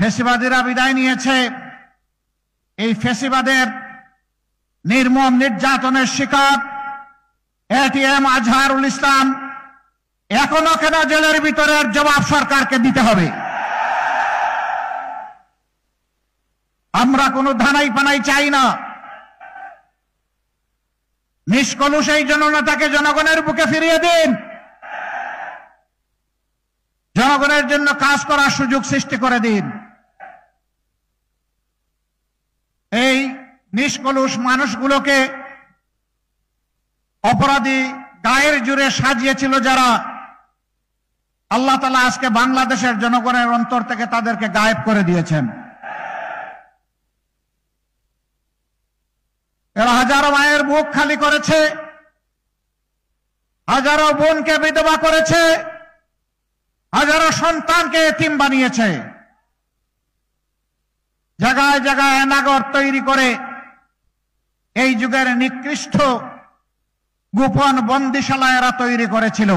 ফ্যাসিবাদীরা বিদায় নিয়েছে। এই ফ্যাসিবাদের নির্মম নির্যাতনের শিকার এটিএম আজহারুল ইসলাম এখনো কেন জেলের ভিতরের জবাব সরকারকে দিতে হবে। আমরা কোনো ধানাই পানাই চাই না। নিষ্কলুষ এই জননেতাকে জনগণের বুকে ফিরিয়ে দিন, জনগণের জন্য কাজ করার সুযোগ সৃষ্টি করে দিন। এই নিষ্কলুষ মানুষগুলোকে অপরাধী গায়ের জুড়ে সাজিয়েছিল যারা, আল্লাহ তাআলা আজকে বাংলাদেশের জনগণের অন্তর থেকে তাদেরকে গায়েব করে দিয়েছেন। এরা হাজারো মায়ের বুক খালি করেছে, হাজারো বোনকে বিধবা করেছে, হাজারো সন্তানকে এতিম বানিয়েছে। জায়গায় জায়গায় নাগর তৈরি করে এই যুগের নিকৃষ্ট গোপন বন্দিশালা এরা তৈরি করেছিল।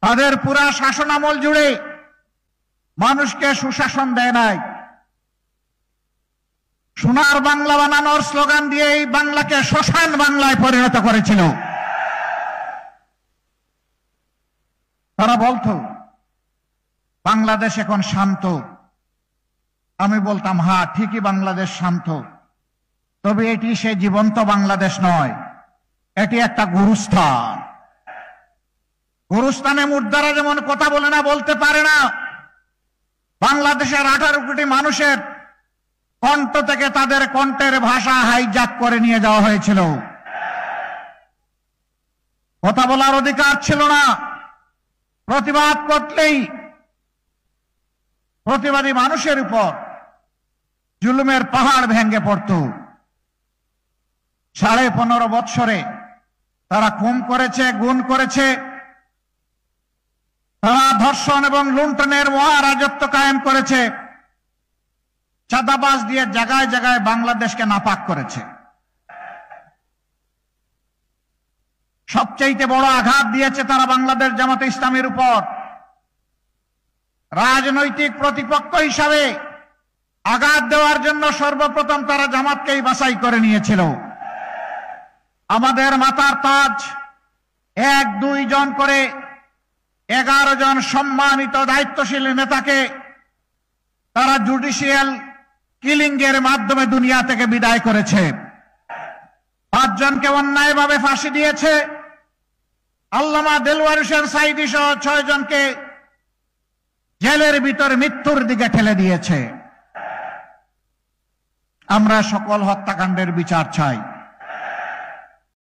তাদের পুরা শাসনামল জুড়ে মানুষকে সুশাসন দেয় নাই। সোনার বাংলা বানানোর স্লোগান দিয়ে এই বাংলাকে শ্মশান বাংলায় পরিণত করেছিল। তারা বলতো বাংলাদেশ এখন শান্ত। আমি বলতাম হ্যাঁ ঠিকই, বাংলাদেশ শান্ত, তবে এটি সে জীবন্ত বাংলাদেশ নয়, এটি একটা গুরুস্থান। গুরুস্থানে মুর্দারা যেমন কথা বলে না, বলতে পারে না, বাংলাদেশের 18 কোটি মানুষের কণ্ঠ থেকে তাদের কণ্ঠের ভাষা হাইজ্যাক করে নিয়ে যাওয়া হয়েছিল। কথা বলার অধিকার ছিল না। প্রতিবাদ করলেই প্রতিবাদী মানুষের উপর জুলুমের পাহাড় ভেঙে পড়ত। 15.5 বৎসরে তারা খুন করেছে, গুম করেছে, তারা ধর্ষণ এবং লুণ্ঠনের মহারাজত্ব কায়েম করেছে, চাঁদাবাজ দিয়ে জায়গায় জায়গায় বাংলাদেশকে নাপাক করেছে। সবচেয়ে বড় আঘাত দিয়েছে তারা বাংলাদেশ জামাতে ইসলামীর উপর। রাজনৈতিক প্রতিপক্ষ হিসাবে আঘাত দেওয়ার জন্য সর্বপ্রথম তারা জামাতকেই বাছাই করে নিয়েছিল। আমাদের মাথার তাজ 1-2 জন করে 11 জন সম্মানিত দায়িত্বশীল নেতাকে তারা জুডিশিয়াল কিলিং এর মাধ্যমে দুনিয়া থেকে বিদায় করেছে। 5 জনকে অন্যায়ভাবে ফাঁসি দিয়েছে। আল্লামা দেলওয়ার হোসেন সাঈদী সহ 6 জনকে জেলের ভিতর মৃত্যুর দিকে ঠেলে দিয়েছে। আমরা সকল হত্যাকাণ্ডের বিচার চাই।